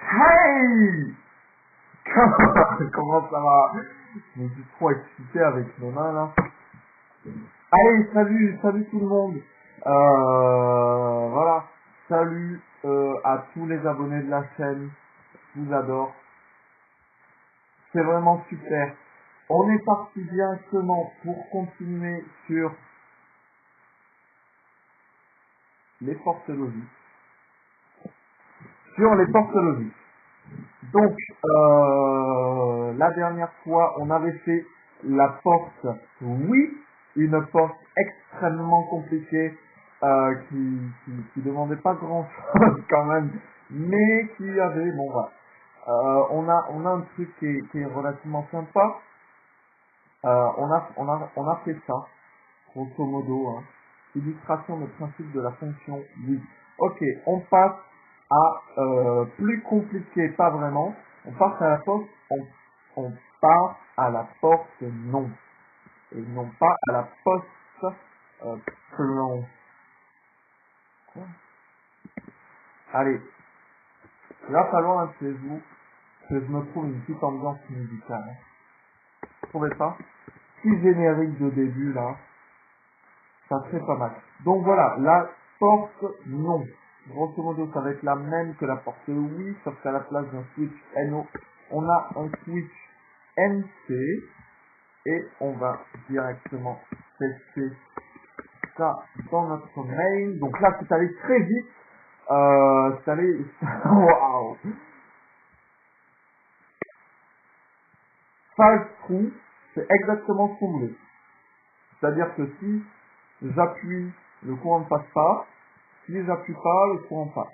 Hey! Comment ça va? Je me suis trop excité avec mes mains là. Allez, salut tout le monde. Voilà. Salut à tous les abonnés de la chaîne. Je vous adore. C'est vraiment super. On est parti directement pour continuer sur les forces logiques. Donc, la dernière fois, on avait fait la porte oui, une porte extrêmement compliquée qui demandait pas grand chose quand même, mais qui avait, bon voilà. On a un truc qui est relativement sympa. On a fait ça, grosso modo, hein. Illustration de principe de la fonction oui. Ok, on passe à plus compliqué, pas vraiment. On passe à la porte, on part à la porte non. Et non pas à la poste plan. Quoi? Allez, il va falloir un chez vous que je me trouve une petite ambiance musicale. Vous trouvez pas? Petit générique de début là, ça serait pas mal. Donc voilà, la porte non. Grosso modo, ça va être la même que la porte oui, sauf qu'à la place d'un switch NO, on a un switch NC et on va directement tester ça dans notre mail. Donc là, c'est allé très vite. C'est allé... Waouh! False true, c'est exactement ce qu'on voulait. C'est-à-dire que si j'appuie, le courant ne passe pas. Si j'appuie pas, le courant passe.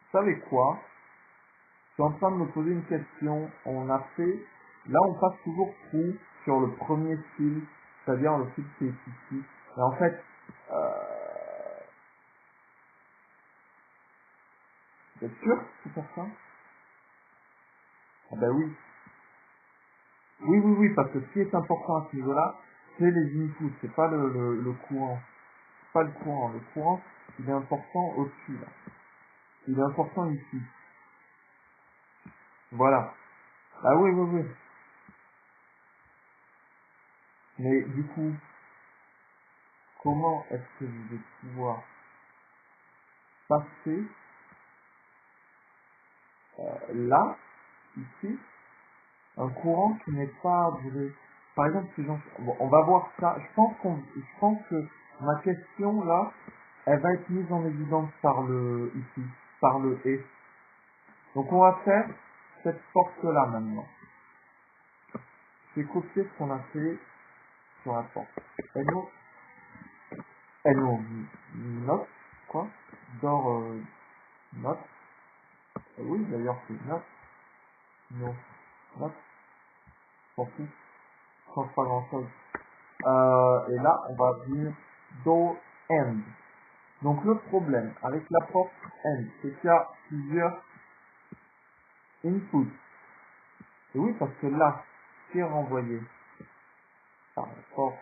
Vous savez quoi? Je suis en train de me poser une question. On a fait... Là, on passe toujours true sur le premier fil, c'est-à-dire le fil qui est ici. Et en fait, vous êtes sûr que c'est pour ça? Ah ben oui. Oui, parce que ce qui est important à ce niveau-là, c'est les inputs, c'est pas le courant. C'est pas le courant. Le courant, il est important au-dessus, là. Il est important ici. Voilà. Ah oui. Mais du coup, comment est-ce que je vais pouvoir passer là, ici, un courant qui n'est pas vrai? Par exemple, si bon, on va voir ça. Je pense que ma question là, elle va être mise en évidence par le ici, par le et. Donc on va faire cette porte-là maintenant. Je vais copier ce qu'on a fait sur la porte. NO note, quoi? Door note. Oui, d'ailleurs c'est note. No, note. Pour tout. Ça change pas grand chose. Et là, on va venir door end. Donc le problème avec la porte end, c'est qu'il y a plusieurs inputs. Et oui, parce que là, ce qui est renvoyé par la porte,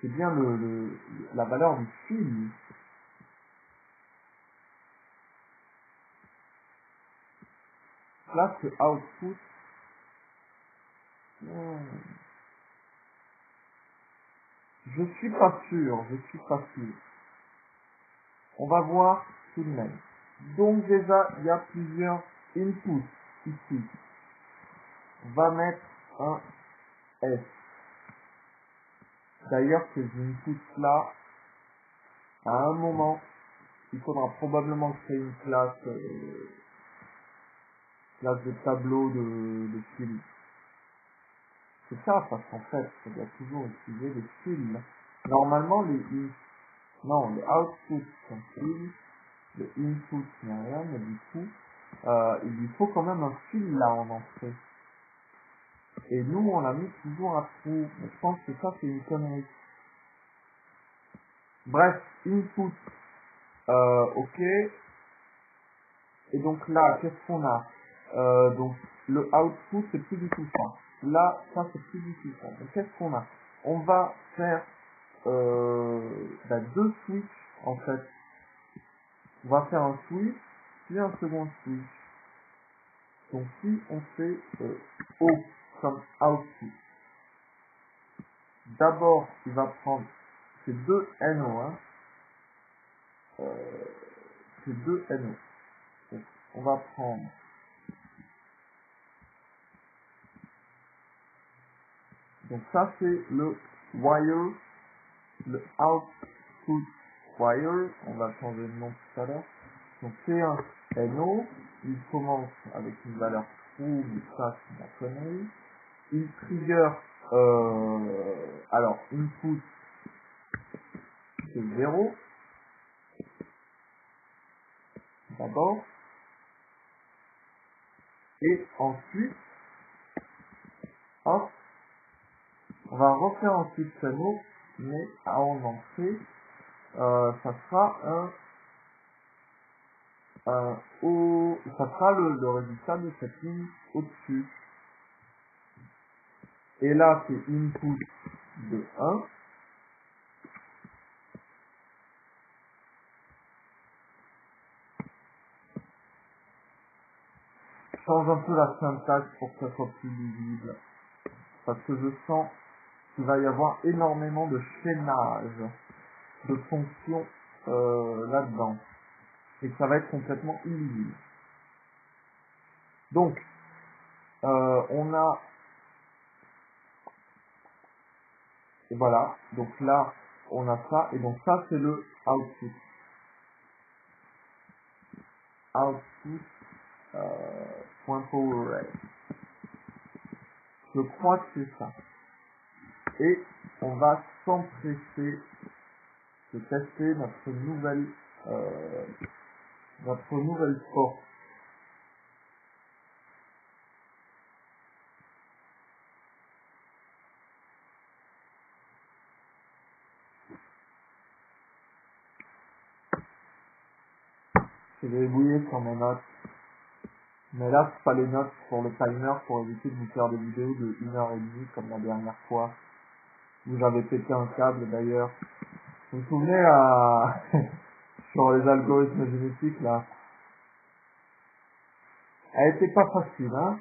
c'est bien la valeur du fil. Là, c'est output. Je suis pas sûr. On va voir tout de même. Donc déjà, il y a plusieurs inputs ici. On va mettre un S. D'ailleurs, ces inputs là, à un moment, il faudra probablement créer une classe de tableau de fils. C'est ça, parce qu'en fait, ça doit toujours utiliser des fils. Normalement, les outputs sont fils, le input n'est rien, mais du coup, il lui faut quand même un fil là en entrée. Et nous, on l'a mis toujours à trou. Mais je pense que ça, c'est une connerie. Bref, input, ok. Et donc là, qu'est-ce qu'on a? Donc, le output, c'est plus du tout ça. Là, ça, c'est plus du tout ça. Donc, qu'est-ce qu'on a? On va faire deux switches en fait. On va faire un switch, puis un second switch. Donc si on fait O comme output, d'abord il va prendre ces deux NO, hein, ces deux NO. Donc, on va prendre, donc ça c'est le wire, le output wire, on va changer de nom tout à l'heure. Donc c'est un NO, il commence avec une valeur true, mais ça c'est la connerie. Il trigger, alors input c'est 0 d'abord, et ensuite, hop, on va refaire un switch NO, mais en entrée, ça sera ça sera le résultat de cette ligne au-dessus. Et là, c'est input de 1. Je change un peu la syntaxe pour que ça soit plus lisible. Parce que je sens qu'il va y avoir énormément de chaînage de fonctions là-dedans. Et que ça va être complètement illisible. Donc, on a... Et voilà. Donc là, on a ça. Et donc ça, c'est le output. Output point power. Je crois que c'est ça. Et on va s'empresser de tester notre nouvelle porte. Je vais débrouiller sur mes notes. Mais là, c'est pas les notes pour le timer pour éviter de vous faire des vidéos de 1h30 comme la dernière fois. Où j'avais pété un câble d'ailleurs. Vous vous souvenez sur les algorithmes génétiques là? Elle était pas facile, hein?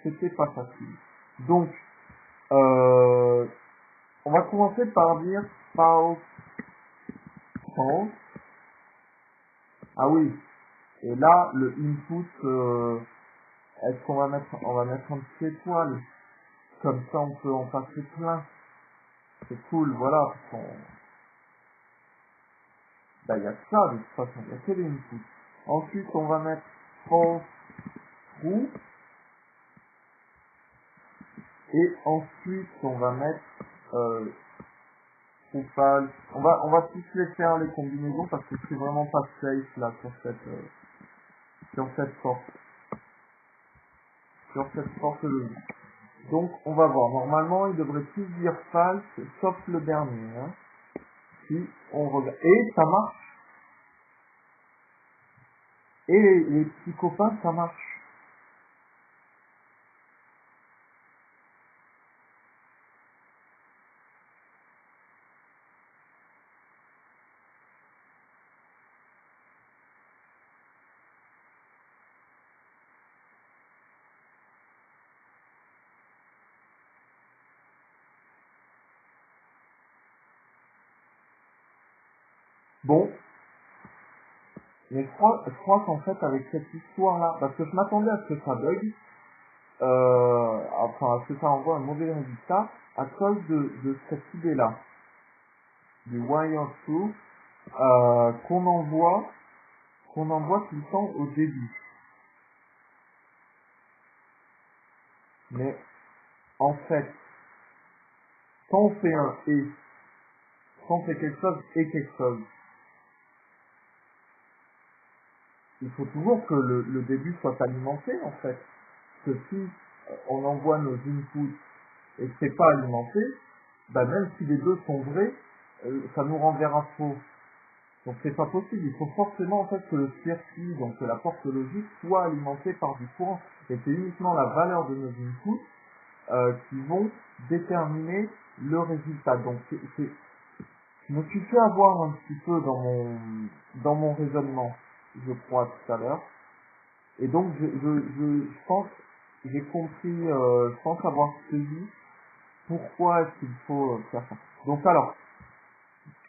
C'était pas facile. Donc, on va commencer par dire false. Ah oui. Et là, le input, est-ce qu'on va mettre un petit étoile? Comme ça, on peut en passer plein. C'est cool, voilà. Il y a que ça, de toute façon. Il y a que les inputs. Ensuite, on va mettre false, true. Et ensuite, on va mettre true, false. On va tous les faire, les combinaisons, parce que c'est vraiment pas safe, là, sur cette porte. Sur cette porte logique. Donc, on va voir. Normalement, il devrait tous dire false, sauf le dernier, hein. Si on regarde. Et ça marche. Et les petits copains, ça marche. Bon, mais je crois qu'en fait, avec cette histoire-là, parce que je m'attendais à ce que ça bug, enfin, à ce que ça envoie un mauvais résultat, à cause de cette idée-là, du wire through, qu'on envoie tout le temps au début. Mais, en fait, quand on fait un et, quand on fait quelque chose et quelque chose, il faut toujours que le début soit alimenté, en fait. Que si on envoie nos inputs et que c'est pas alimenté, même si les deux sont vrais, ça nous renverra faux. Donc c'est pas possible, il faut forcément en fait que le circuit, donc que la porte logique, soit alimentée par du courant. Et c'est uniquement la valeur de nos inputs qui vont déterminer le résultat. Donc Je me suis fait avoir un petit peu dans mon raisonnement, je crois, tout à l'heure. Et donc, je pense, j'ai compris, je pense avoir saisi pourquoi est-ce qu'il faut faire ça. Donc alors,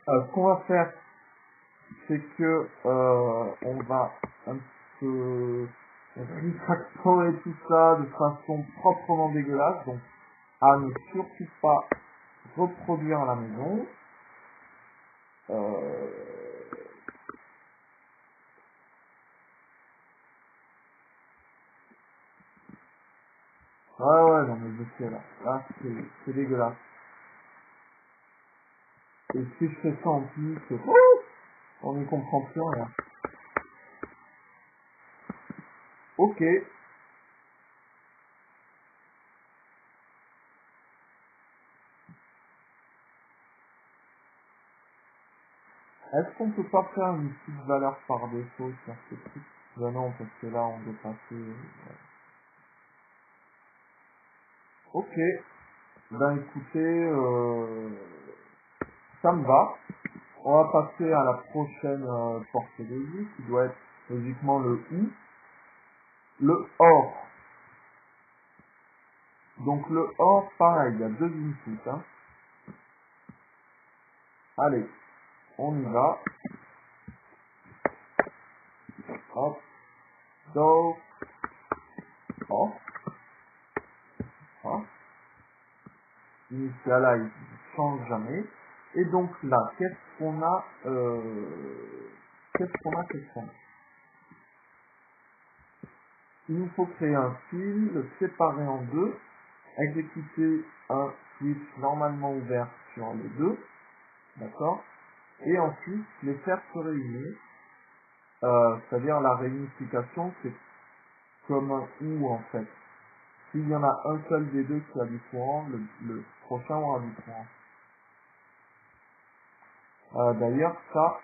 ce qu'on va faire, c'est que on va un peu refactorer tout ça de façon proprement dégueulasse. Donc, à ne surtout pas reproduire à la maison. Ouais, non mais je sais là. Là, c'est dégueulasse. Et si je fais ça en plus, on n'y comprend plus rien. Ok. Est-ce qu'on peut pas faire une petite valeur par défaut sur ce truc? Ben non, parce que là, on doit passer... Ok. Ben écoutez, ça me va. On va passer à la prochaine portée de vie, qui doit être logiquement le I. Le OR. Donc le OR, pareil, il y a deux inputs. Hein. Allez, on y va. Hop, do, off. Hein. Initialize ne change jamais. Et donc là, qu'est-ce qu'on a Il nous faut créer un fil, le séparer en deux, exécuter un switch normalement ouvert sur les deux, d'accord, et ensuite les faire se réunir, c'est-à-dire la réunification, c'est comme un OU en fait. S'il y en a un seul des deux qui a du courant, le prochain aura du courant. D'ailleurs, ça,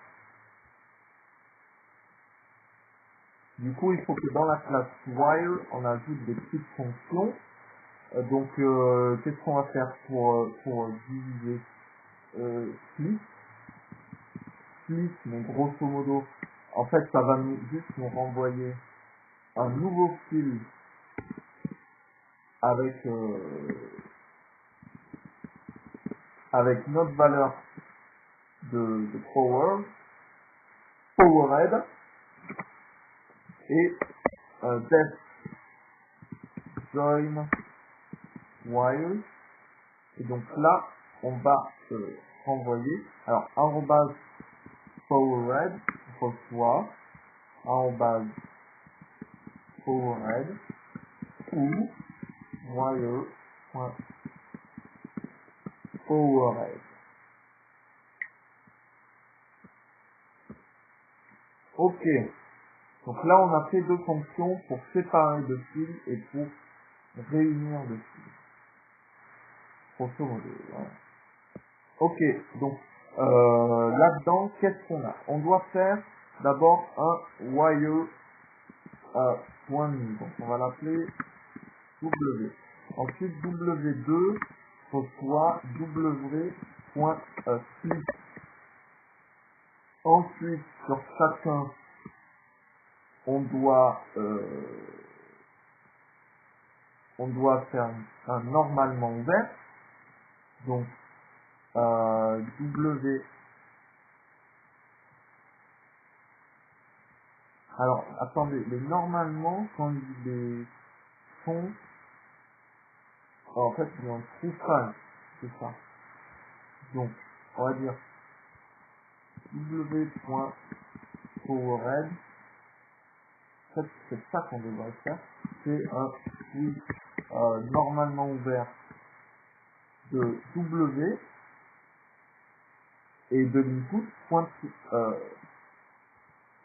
du coup, il faut que dans la classe while, on ajoute des petites fonctions. Donc, qu'est-ce qu'on va faire pour diviser split, mais grosso modo, en fait, ça va juste nous renvoyer un nouveau fil avec avec notre valeur de powered et def join while. Et donc là, on va renvoyer, alors arrobase powered reçoit arrobase powered ou while.powered. Ok, donc là on a fait deux fonctions pour séparer deux fils et pour réunir deux fils. Grosso modo, voilà. Ok, donc là-dedans, qu'est-ce qu'on a? On doit faire d'abord un while point new, donc on va l'appeler W. Ensuite W2 reçoit W.split. Ensuite sur chacun on doit faire un normalement ouvert, donc W. Alors attendez, les normalement quand ils les font, en fait ils ont un true false, c'est ça. Donc on va dire W.powered. En fait c'est ça qu'on devrait faire, c'est un switch normalement ouvert de W et de l'input point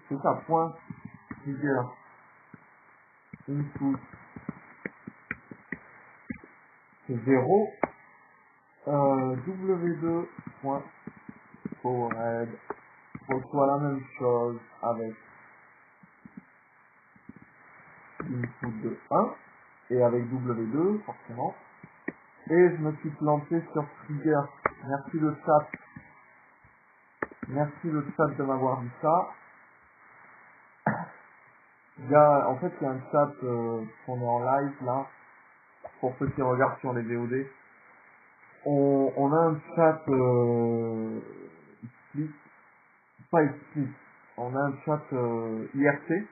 c'est ça, point trigger input c'est 0, W2.powered reçoit la même chose avec l'input de 1 et avec W2 forcément. Et je me suis planté sur trigger. Merci le chat. Merci le chat de m'avoir dit ça. Il y a, en fait, il y a un chat, qu'on est en live, là, pour ceux qui regardent sur les VOD. On a un chat, explicite, pas explicite. On a un chat, IRC.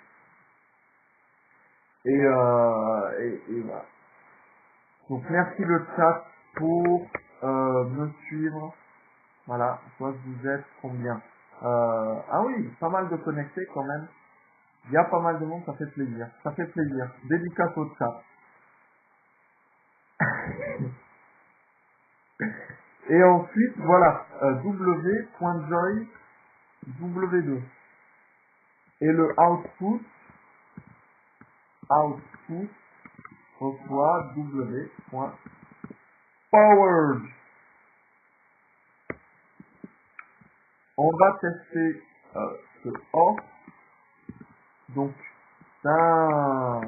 Et voilà. Donc, merci le chat pour, me suivre. Voilà. Je vois que vous êtes combien? Ah oui, pas mal de connectés quand même. Il y a pas mal de monde, ça fait plaisir. Ça fait plaisir. Dédicace au chat. Et ensuite, voilà, w.joy W2. Et le output reçoit w.powered. On va tester ce off. Donc, ça,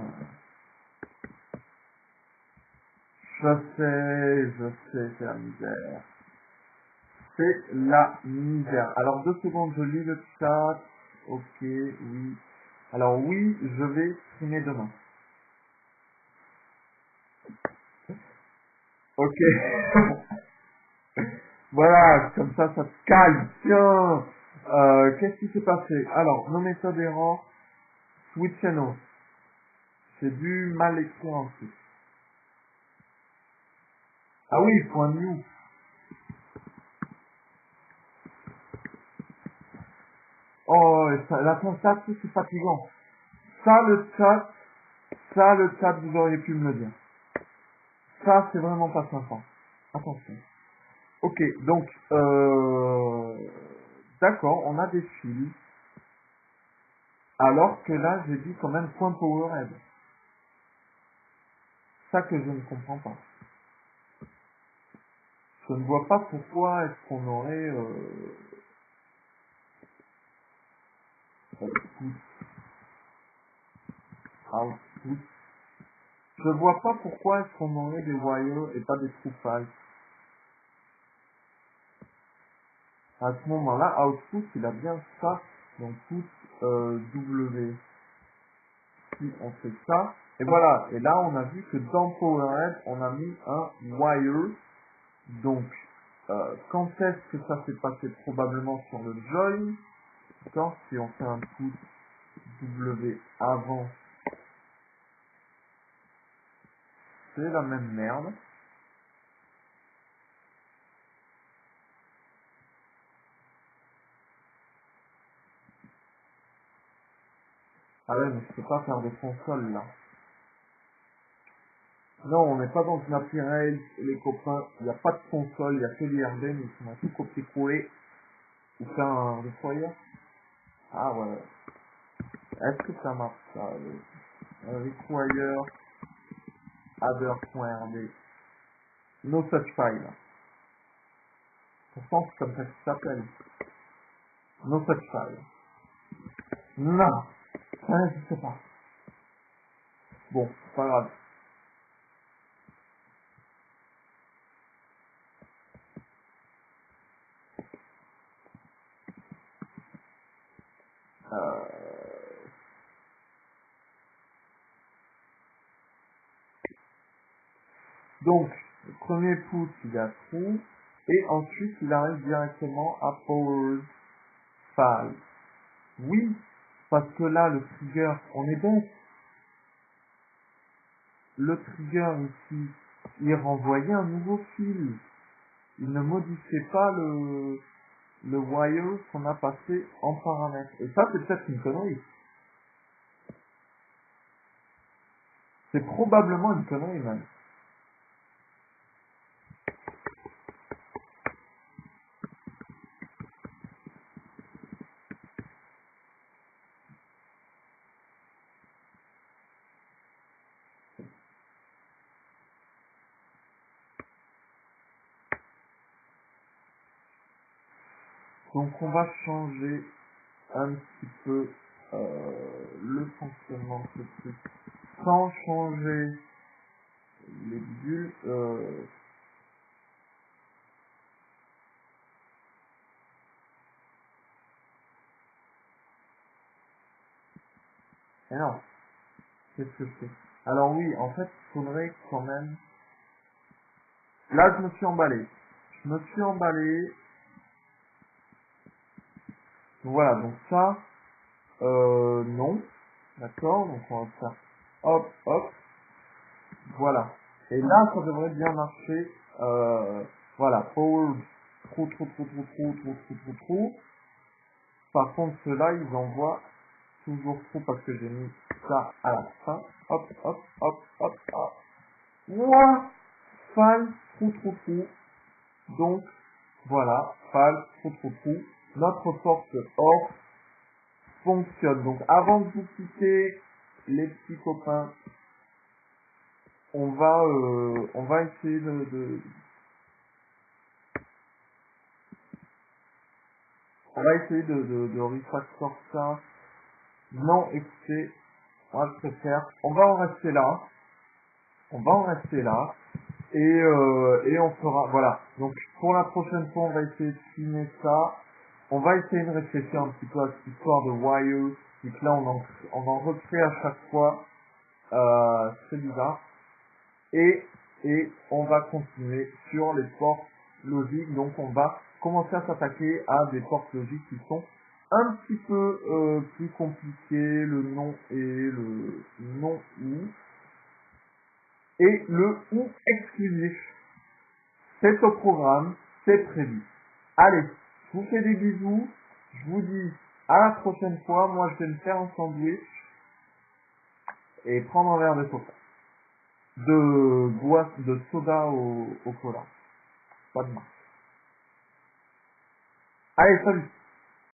je sais, c'est la misère. C'est la misère. Alors, 2 secondes, je lis le chat. Ok, oui. Alors, oui, je vais streamer demain. Ok. Voilà, comme ça te calme. Tiens, qu'est-ce qui s'est passé? Alors, nos méthodes erreurs, switch and off. C'est du mal écrit en plus. Ah oui, point new. Oh, et ça, la ça, c'est fatigant. Ça, le chat, vous auriez pu me le dire. Ça, c'est vraiment pas sympa. Attention. Ok, donc, d'accord, on a des fils. Alors que là, j'ai dit quand même point powerhead. Ça que je ne comprends pas. Je ne vois pas pourquoi est-ce qu'on aurait output, output. Je vois pas pourquoi est-ce qu'on aurait des wires et pas des true false. À ce moment-là, output, il a bien ça. Donc put W. Si on fait ça. Et voilà. Et là, on a vu que dans PowerHead, on a mis un wire. Donc, quand est-ce que ça s'est passé? Probablement sur le join. D'accord? Si on fait un put W avant, c'est la même merde. Ah ouais, mais je peux pas faire de console là. Non, on n'est pas dans une appli Rails, les copains. Il n'y a pas de console, il n'y a que l'IRB, mais on a tout copié-collé. Ou faire un require. Ah ouais. Est-ce que ça marche ça? Un require adder.rb. No such file. Pourtant, c'est comme ça que ça s'appelle. No such file. Non, ça n'existe pas. Bon, c'est pas grave. Euh, Donc, le premier put, il a true, et ensuite, il arrive directement à powered file. Oui, parce que là, le trigger, on est bête. Le trigger ici, il renvoyait un nouveau fil. Il ne modifiait pas le wire qu'on a passé en paramètre. Et ça, c'est peut-être une connerie. C'est probablement une connerie, même. Donc, on va changer un petit peu le fonctionnement de ce truc sans changer les bulles. Et non, qu'est-ce que je fais? Alors oui, en fait, il faudrait quand même... Là, je me suis emballé. Je me suis emballé. Voilà, donc ça, non. D'accord, donc on va faire hop, hop, voilà. Et là, ça devrait bien marcher. Voilà, forward, trou. Par contre, ceux-là, ils envoient toujours trop parce que j'ai mis ça à la fin. Hop, hop, hop, hop, hop. Ouah, file, trou. Donc, voilà, file, trou. Notre porte OR fonctionne. Donc, avant de vous quitter, les petits copains, on va essayer on va essayer de refactor ça. Non, écoutez, on va le faire. On va en rester là. On va en rester là. Et on fera, voilà. Donc, pour la prochaine fois, on va essayer de filmer ça. On va essayer de réfléchir un petit peu à cette histoire de wire. Et que là, on en recrée à chaque fois. C'est bizarre. Et on va continuer sur les portes logiques. Donc on va commencer à s'attaquer à des portes logiques qui sont un petit peu plus compliquées, le non et le non ou, et le ou exclusif. C'est au programme, c'est prévu. Allez, je vous fais des bisous, je vous dis à la prochaine fois. Moi je vais me faire un sandwich et prendre un verre de coca. De soda au cola. Pas de mal. Allez, salut!